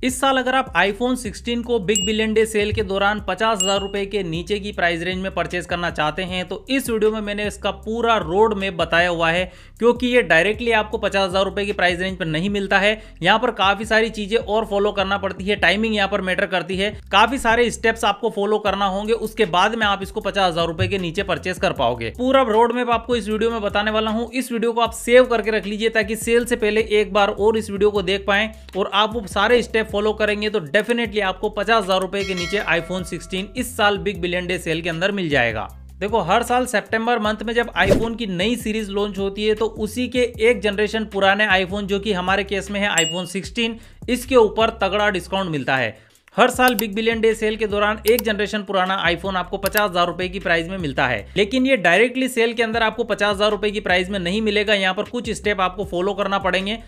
इस साल अगर आप iPhone 16 को बिग बिलियन डे सेल के दौरान 50,000 रुपए के नीचे की प्राइस रेंज में परचेज करना चाहते हैं तो इस वीडियो में मैंने इसका पूरा रोड मैप बताया हुआ है, क्योंकि ये डायरेक्टली आपको 50,000 रुपए की प्राइस रेंज पर नहीं मिलता है। यहाँ पर काफी सारी चीजें और फॉलो करना पड़ती है, टाइमिंग यहाँ पर मैटर करती है, काफी सारे स्टेप्स आपको फॉलो करना होंगे, उसके बाद में आप इसको 50,000 रुपए के नीचे परचेज कर पाओगे। पूरा रोड मैप आपको इस वीडियो में बताने वाला हूँ। इस वीडियो को आप सेव करके रख लीजिए ताकि सेल से पहले एक बार और इस वीडियो को देख पाएं और आप वो सारे स्टेप फॉलो करेंगे तो डेफिनेटली आपको 50,000 रुपए के नीचे iPhone 16 इस साल बिग बिलियन डे सेल के अंदर मिल जाएगा। देखो, हर साल सितंबर मंथ में जब आईफोन की नई सीरीज लॉन्च होती है तो उसी के एक जनरेशन पुराने आईफोन, जो कि हमारे केस में है iPhone 16, इसके ऊपर तगड़ा डिस्काउंट मिलता है। हर साल बिग बिलियन डे सेल के दौरान एक जनरेशन पुराना आईफोन आपको 50,000 रुपए की प्राइस में मिलता है, लेकिन ये डायरेक्टली सेल के अंदर आपको 50,000 रुपए की प्राइस में नहीं मिलेगा। यहाँ पर कुछ स्टेप आपको फॉलो करना पड़ेंगे।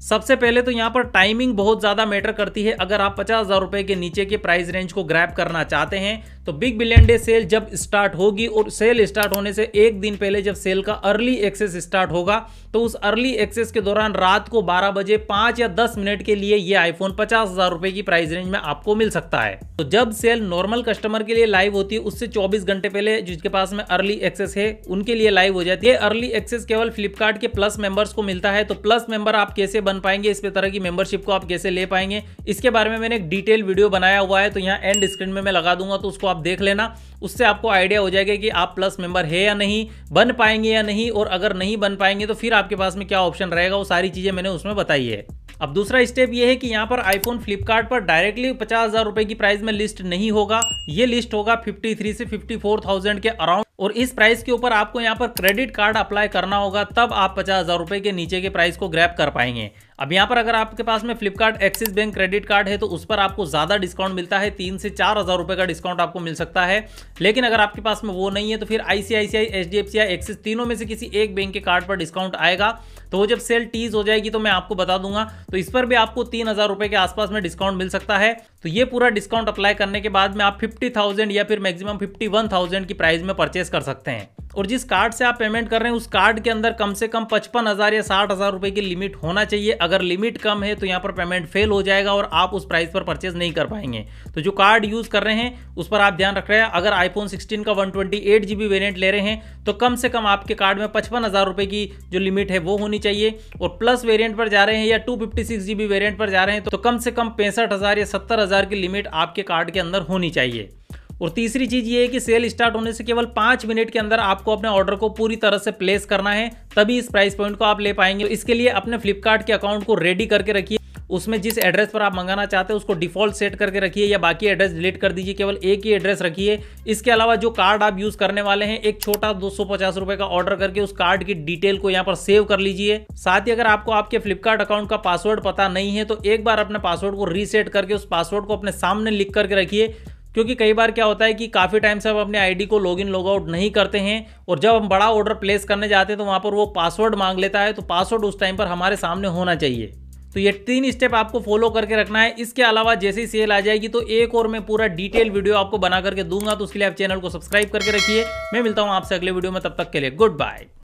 सबसे पहले तो यहाँ पर टाइमिंग बहुत ज्यादा मैटर करती है। अगर आप 50,000 रुपए के नीचे के प्राइस रेंज को ग्रैब करना चाहते हैं तो बिग बिलियन डे सेल जब स्टार्ट होगी और सेल स्टार्ट होने से एक दिन पहले जब सेल का अर्ली एक्सेस स्टार्ट होगा तो उस अर्ली एक्सेस के दौरान रात को 12 बजे 5 या 10 मिनट के लिए ये आईफोन 50,000 रुपए की प्राइस रेंज में आपको मिल सकता है। तो जब सेल नॉर्मल कस्टमर के लिए लाइव होती है उससे 24 घंटे पहले जिसके पास में अर्ली एक्सेस है उनके लिए लाइव हो जाती है। अर्ली एक्सेस केवल फ्लिपकार्ट के प्लस मेंबर्स को मिलता है। तो प्लस मेंबर आप कैसे बन पाएंगे, इस तरह की मेंबरशिप को आप कैसे ले पाएंगे, इसके बारे में मैंने एक डिटेल वीडियो बनाया हुआ है, तो यहाँ एंड स्क्रीन में मैं लगा दूंगा, तो उसको आप देख लेना। उससे आपको आइडिया हो जाएगा कि आप प्लस मेंबर है या नहीं, बन पाएंगे या नहीं, और अगर नहीं बन पाएंगे तो फिर आपके पास में क्या ऑप्शन रहेगा, वो सारी चीजें मैंने उसमें बताई है। अब दूसरा स्टेप ये है कि यहाँ पर आईफोन फ्लिपकार्ट पर डायरेक्टली 50,000 रुपए की प्राइस में लिस्ट नहीं होगा। ये लिस्ट होगा 53 से 54,000 के अराउंड, और इस प्राइस के ऊपर आपको यहाँ पर क्रेडिट कार्ड अप्लाई करना होगा, तब आप 50,000 रुपए के नीचे के प्राइस को ग्रैब कर पाएंगे। अब यहाँ पर अगर आपके पास में Flipkart axis bank credit card है तो उस पर आपको ज्यादा डिस्काउंट मिलता है, 3 से 4,000 रुपए का डिस्काउंट आपको मिल सकता है। लेकिन अगर आपके पास में वो नहीं है तो फिर ICICI, HDFC या एक्सिस, तीनों में से किसी एक बैंक के कार्ड पर डिस्काउंट आएगा। तो वो जब सेल टीज हो जाएगी तो मैं आपको बता दूंगा, तो इस पर भी आपको 3,000 रुपए के आसपास में डिस्काउंट मिल सकता है। तो ये पूरा डिस्काउंट अप्लाई करने के बाद में आप 50,000 या फिर मैक्सिमम 51,000 की प्राइस में परचेस कर सकते हैं। और जिस कार्ड से आप पेमेंट कर रहे हैं उस कार्ड के अंदर कम से कम 55,000 या 60,000 रुपए की लिमिट होना चाहिए। अगर लिमिट कम है तो यहाँ पर पेमेंट फेल हो जाएगा और आप उस प्राइस पर परचेज नहीं कर पाएंगे। तो जो कार्ड यूज कर रहे हैं उस पर आप ध्यान रख रहे हैं। अगर आईफोन 16 का 128 GB वेरिएंट ले रहे हैं तो कम से कम आपके कार्ड में 55,000 रुपए की जो लिमिट है वो होनी चाहिए, और प्लस वेरिएंट पर जा रहे हैं या 256 GB वेरिएंट पर जा रहे हैं तो कम से कम 65,000 या 70,000 की लिमिट आपके कार्ड के अंदर होनी चाहिए। और तीसरी चीज ये है कि सेल स्टार्ट होने से केवल 5 मिनट के अंदर आपको अपने ऑर्डर को पूरी तरह से प्लेस करना है, तभी इस प्राइस पॉइंट को आप ले पाएंगे। इसके लिए अपने फ्लिपकार्ट के अकाउंट को रेडी करके रखिए, उसमें जिस एड्रेस पर आप मंगाना चाहते हैं उसको डिफॉल्ट सेट करके रखिए, या बाकी एड्रेस डिलीट कर दीजिए, केवल एक ही एड्रेस रखिए। इसके अलावा जो कार्ड आप यूज करने वाले हैं, एक छोटा 250 रुपए का ऑर्डर करके उस कार्ड की डिटेल को यहाँ पर सेव कर लीजिए। साथ ही अगर आपको आपके फ्लिपकार्ट अकाउंट का पासवर्ड पता नहीं है तो एक बार अपने पासवर्ड को रीसेट करके उस पासवर्ड को अपने सामने लिख करके रखिए, क्योंकि कई बार क्या होता है कि काफ़ी टाइम से हम अपने आईडी को लॉगिन लॉगआउट नहीं करते हैं और जब हम बड़ा ऑर्डर प्लेस करने जाते हैं तो वहाँ पर वो पासवर्ड मांग लेता है, तो पासवर्ड उस टाइम पर हमारे सामने होना चाहिए। तो ये 3 स्टेप आपको फॉलो करके रखना है। इसके अलावा जैसे ही सेल आ जाएगी तो एक और मैं पूरा डिटेल वीडियो आपको बना करके दूंगा, तो उसके लिए आप चैनल को सब्सक्राइब करके रखिए। मैं मिलता हूँ आपसे अगले वीडियो में, तब तक के लिए गुड बाय।